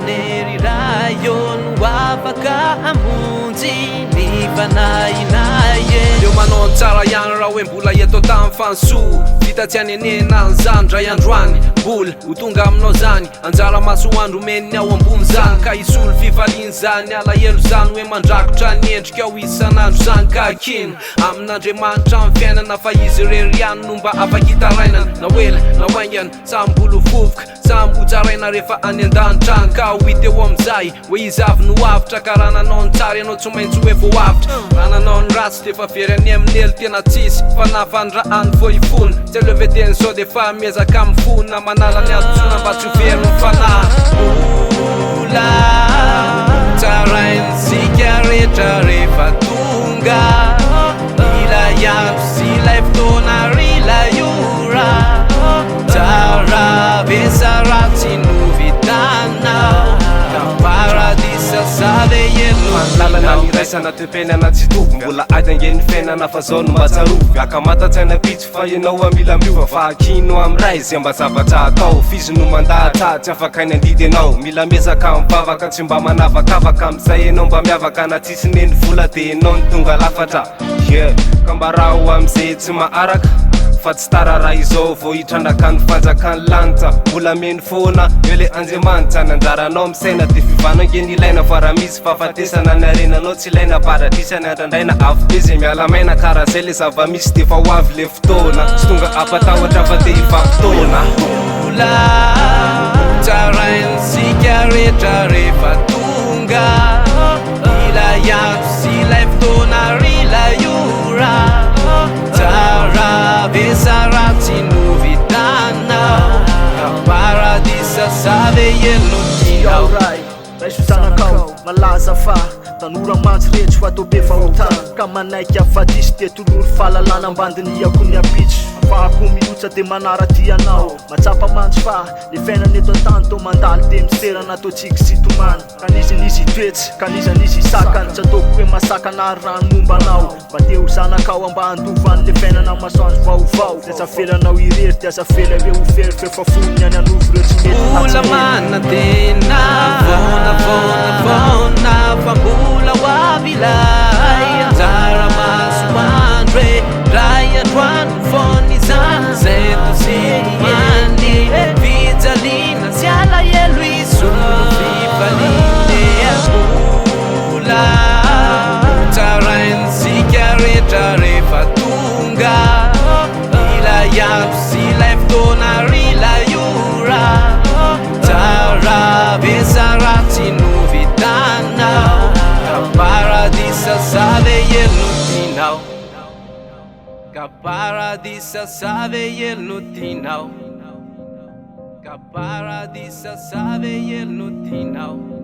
manery raha no afaka hamonjy ny fanahinay Eo manao tsara ihany raha hoe mbola eto tamin'ny fansoa vita tsy hanenena an'izany dray androany mbola ho tonga aminao zany anjara masoandro meniny ao ambony zany ka isolo fifaliany zany alahelo zany hoe mandrakotra ny endrika ao isan'andro zany ka kino amin'Andriamanitra amin'ny fiainana fa izy rery ihany no mba afakitarainana na oela na oaingana samy mbolo vovoka samy ho tsaraina rehefa any an-danitra any ka ho hita eo am'izay hoe izy avy no avitra ka raha nanao ny tsara ianao tsy maintsy hoe voavitra raha nanao ny ratsy defa very any amin'ny elo tena tsisy fa nafandrahany vo ifona tsy aleveteny sao defa miezaka amin'ny fona manala ny adotsona mba tsy ho very ny fanahy ola tsaraintsika rehetra rehefa tonga ilay andro sy ilay fotoana ilay ora tsara vesa ratsy no vitana ka paradisa sale lalana niraisana toepenana tsy tovo mbola adangen'ny fiainana fa zao no mba tsarovy akamatantsaina pitsy fa ianao amila miova fa akino amiray zay mba zavatra atao fizy no mandahatsa tsy afaka ny andidy anao mila miezaka mivavaka tsy mba manavakavaka am'izay ianao mba miavaka na tsisy neny vola de anao ny tonga lafatra ka mba raha ho am'izay tsy maharaka fa tsy tara raha izao vo hitrandraka ny fanjakany lanitra mbola meny foana eo le Andriamanitra ny anjaranao misaina de fivanangeny ilaina fa raha misy fahafatesana ny arenanao tsy ilaina paradisany andrandraina avo be zay mialamaina karaha zay le zava-misy de fa ho avy le fotoana tsy tonga apatahotra fa te hifampitoana ola tsaraintsika rehetra rehefa tonga ilay andro sy ilay fotoana ilay ora tsara vesa ratsy no vitana ka paradisa save ielotinao raiso zanakao malaza fa tanora mantsy retsy fa atao be fahotana ka manaiky afatisy de tolory fahalalana ambandiniako ny apitso afahako miotsa de manaraty anao matsapa mantsy fa le fiainana eto an-tany to mandaly de miserana ataotsika sitomany kanizinizy toetsy kanizanizy isakany tsy ataoko hoe masakana rano momba anao mba te ho zanakao amba andovan'le fiainana masoandro vaovao de asafelanao irery de asafela hoe ho ferifefa fony any anovo reo tsy mety ola mana tena vona fa mbola ho avy ilay anjara masoandro e ray androandro fony zany zay tosimany fijaliana sy alahelo isolo fifaliany ola tsaraintsika rehetra rehefa tonga ilay andro sy ilay fotoana ilay ora tsara vesa ratsy no vitana ka paradisa save ielotinao ka paradisa save ielotinao ka paradisa save ielotinao